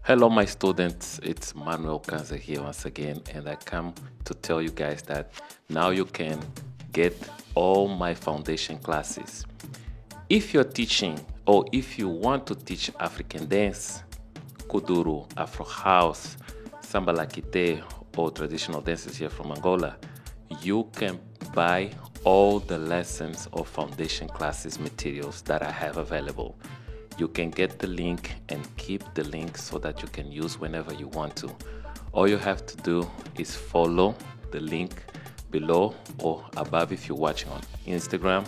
Hello, my students. It's Manuel Kanza here once again, and I come to tell you guys that now you can get all my foundation classes. If you're teaching or if you want to teach African dance, Kuduro, Afro House, Samba Lakite, or traditional dances here from Angola, you can buy all the lessons or foundation classes materials that I have available. You can get the link and keep the link so that you can use whenever you want to. All you have to do is follow the link below or above if you're watching on Instagram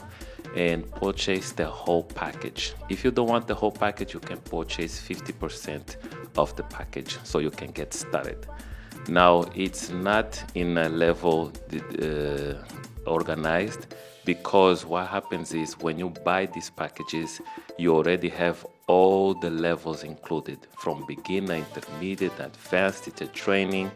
and purchase the whole package. If you don't want the whole package, you can purchase 50% of the package so you can get started. Now, it's not in a level organized, because what happens is when you buy these packages, you already have all the levels included, from beginner, intermediate, advanced, teacher training,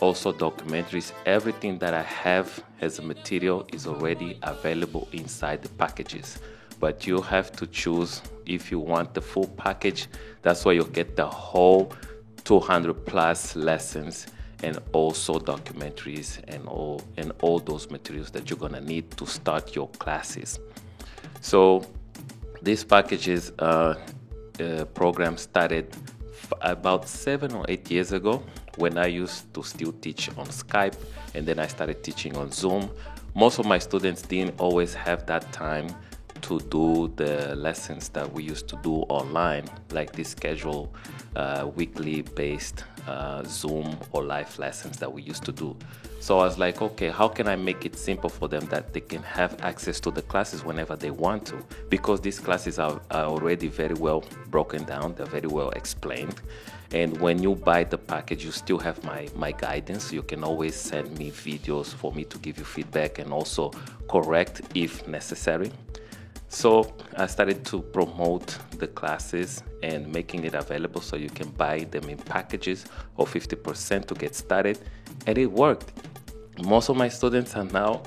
also documentaries. Everything that I have as a material is already available inside the packages, but you have to choose if you want the full package. That's why you get the whole 200 plus lessons and also documentaries and all those materials that you're gonna need to start your classes. So these packages program started about 7 or 8 years ago, when I used to still teach on Skype, and then I started teaching on Zoom. Most of my students didn't always have that time to do the lessons that we used to do online, like this schedule weekly based Zoom or live lessons that we used to do. So I was like, okay, how can I make it simple for them that they can have access to the classes whenever they want to? Because these classes are already very well broken down, they're very well explained. And when you buy the package, you still have my guidance. You can always send me videos for me to give you feedback and also correct if necessary. So I started to promote the classes and making it available so you can buy them in packages of 50% to get started. And it worked. Most of my students are now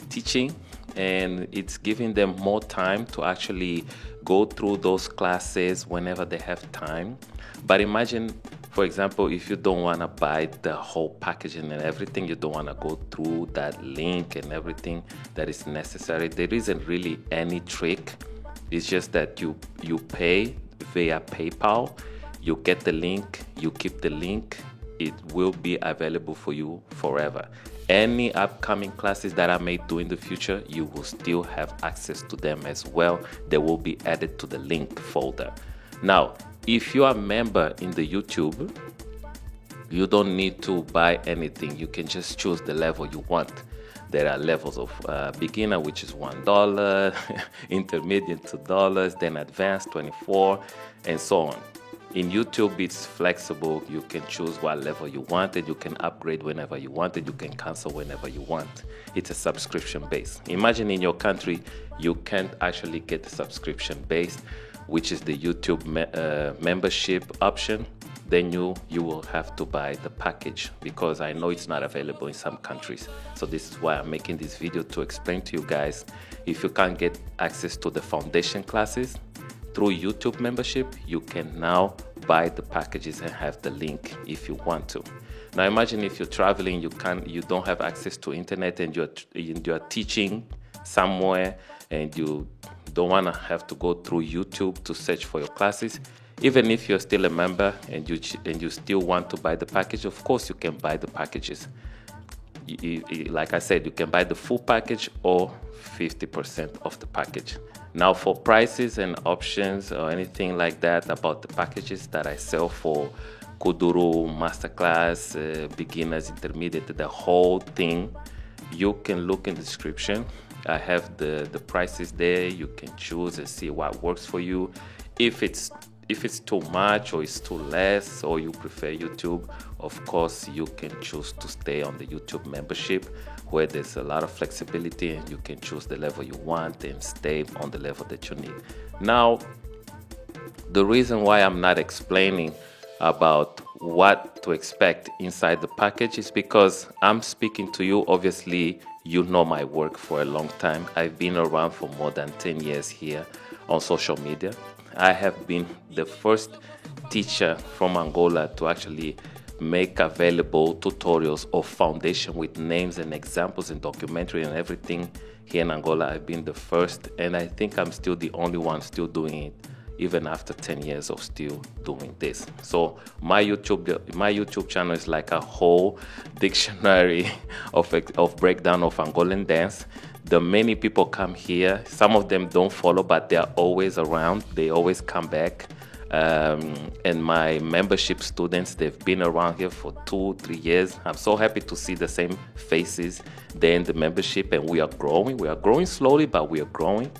teaching, and it's giving them more time to actually go through those classes whenever they have time. But imagine, for example, if you don't want to buy the whole packaging and everything, you don't want to go through that link and everything that is necessary. There isn't really any trick. It's just that you pay via PayPal, you get the link, you keep the link. It will be available for you forever. Any upcoming classes that I may do in the future, you will still have access to them as well. They will be added to the link folder. Now, if you are a member in the YouTube, you don't need to buy anything. You can just choose the level you want. There are levels of beginner, which is $1, intermediate $2, then advanced $24, and so on. In YouTube, it's flexible. You can choose what level you want, and you can upgrade whenever you want, and you can cancel whenever you want. It's a subscription base. Imagine in your country, you can't actually get the subscription based, which is the YouTube membership option. Then you will have to buy the package, because I know it's not available in some countries. So this is why I'm making this video, to explain to you guys, if you can't get access to the foundation classes through YouTube membership, you can now buy the packages and have the link if you want to. Now imagine if you're traveling, you don't have access to internet, and you're teaching somewhere, and you don't want to have to go through YouTube to search for your classes. Even if you're still a member and you still want to buy the package, of course you can buy the packages. Like I said, you can buy the full package or 50% of the package. Now, for prices and options or anything like that about the packages that I sell for Kuduro, Masterclass, beginners, intermediate, the whole thing, you can look in the description. I have the prices there. You can choose and see what works for you. If it's too much or it's too less, or you prefer YouTube, of course you can choose to stay on the YouTube membership, where there's a lot of flexibility and you can choose the level you want and stay on the level that you need. Now, the reason why I'm not explaining about what to expect inside the package is because I'm speaking to you. Obviously, you know my work for a long time. I've been around for more than 10 years here on social media. I have been the first teacher from Angola to actually make available tutorials of foundation with names and examples and documentary and everything here in Angola. I've been the first, and I think I'm still the only one still doing it, even after 10 years of still doing this. So my YouTube channel is like a whole dictionary of breakdown of Angolan dance. The many people come here, some of them don't follow, but they're always around, they always come back. And my membership students, they've been around here for 2-3 years. I'm so happy to see the same faces there in the membership, and we are growing. We are growing slowly, but we are growing.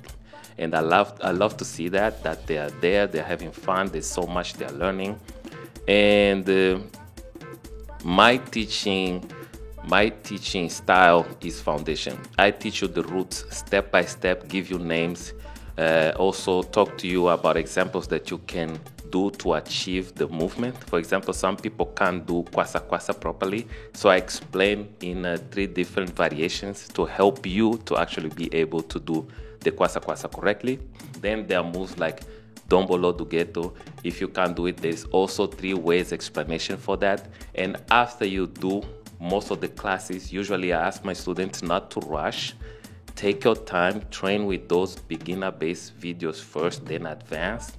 And I love to see that they are there, they're having fun, there's so much they're learning. And my teaching style is foundation. I teach you the roots step by step, give you names, also talk to you about examples that you can do to achieve the movement. For example, some people can't do kwasa kwasa properly, so I explain in 3 different variations to help you to actually be able to do the kwasa kwasa correctly. Then there are moves like dombolo do ghetto. If you can't do it, there's also 3 ways explanation for that. And after you do most of the classes, usually I ask my students not to rush. Take your time, train with those beginner-based videos first, then advanced.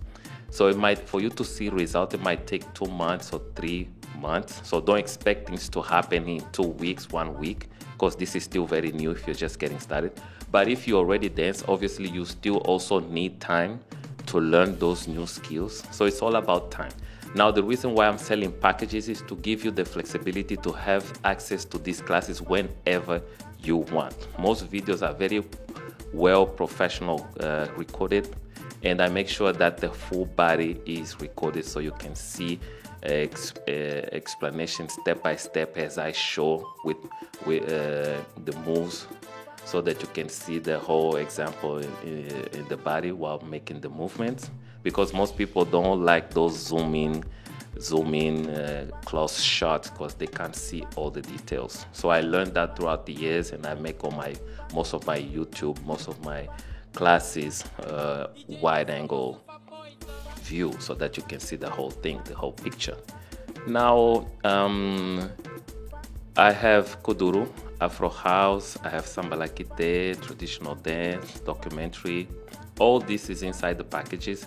So for you to see result, it might take 2 months or 3 months. So don't expect things to happen in 2 weeks, 1 week, because this is still very new if you're just getting started. But if you already dance, obviously you still also need time to learn those new skills. So it's all about time. Now, the reason why I'm selling packages is to give you the flexibility to have access to these classes whenever you want. Most videos are very well professional recorded, and I make sure that the full body is recorded so you can see explanation step by step as I show with the moves, so that you can see the whole example in the body while making the movements. Because most people don't like those zoom in close shots because they can't see all the details. So I learned that throughout the years, and I make most of my YouTube, most of my classes wide angle view so that you can see the whole thing, the whole picture. Now I have Kuduro, Afro House, I have Samba Lakite, traditional dance, documentary. All this is inside the packages,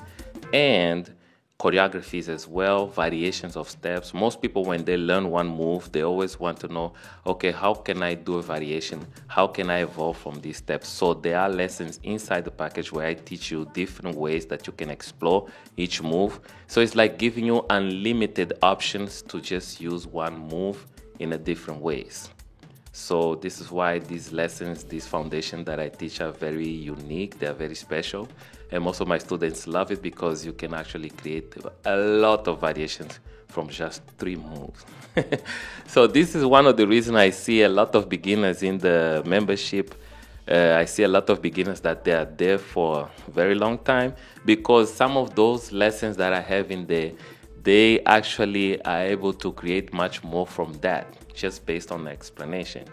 and choreographies as well, variations of steps. Most people, when they learn one move, they always want to know, okay, how can I do a variation? How can I evolve from these steps? So there are lessons inside the package where I teach you different ways that you can explore each move. So it's like giving you unlimited options to just use one move in a different ways. So this is why these lessons, these foundations that I teach are very unique, they're very special. And most of my students love it because you can actually create a lot of variations from just 3 moves. So this is one of the reasons I see a lot of beginners in the membership. I see a lot of beginners that they are there for a very long time, because some of those lessons that I have in there, they actually are able to create much more from that, just based on the explanation.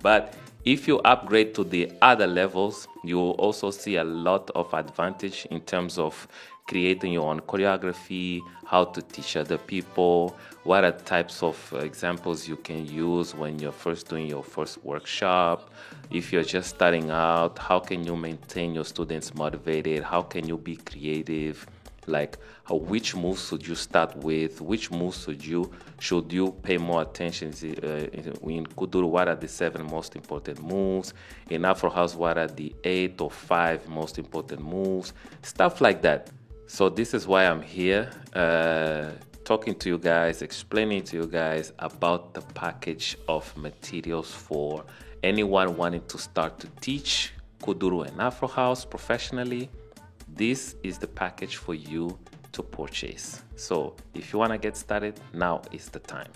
But if you upgrade to the other levels, you will also see a lot of advantage in terms of creating your own choreography, how to teach other people, what are types of examples you can use when you're first doing your first workshop. If you're just starting out, how can you maintain your students motivated? How can you be creative? Like which moves should you start with? Which moves should you pay more attention in Kuduro? What are the 7 most important moves? In Afro House, what are the 8 or 5 most important moves? Stuff like that. So this is why I'm here, talking to you guys, explaining to you guys about the package of materials for anyone wanting to start to teach Kuduro and Afro House professionally. This is the package for you to purchase. So if you want to get started, now is the time.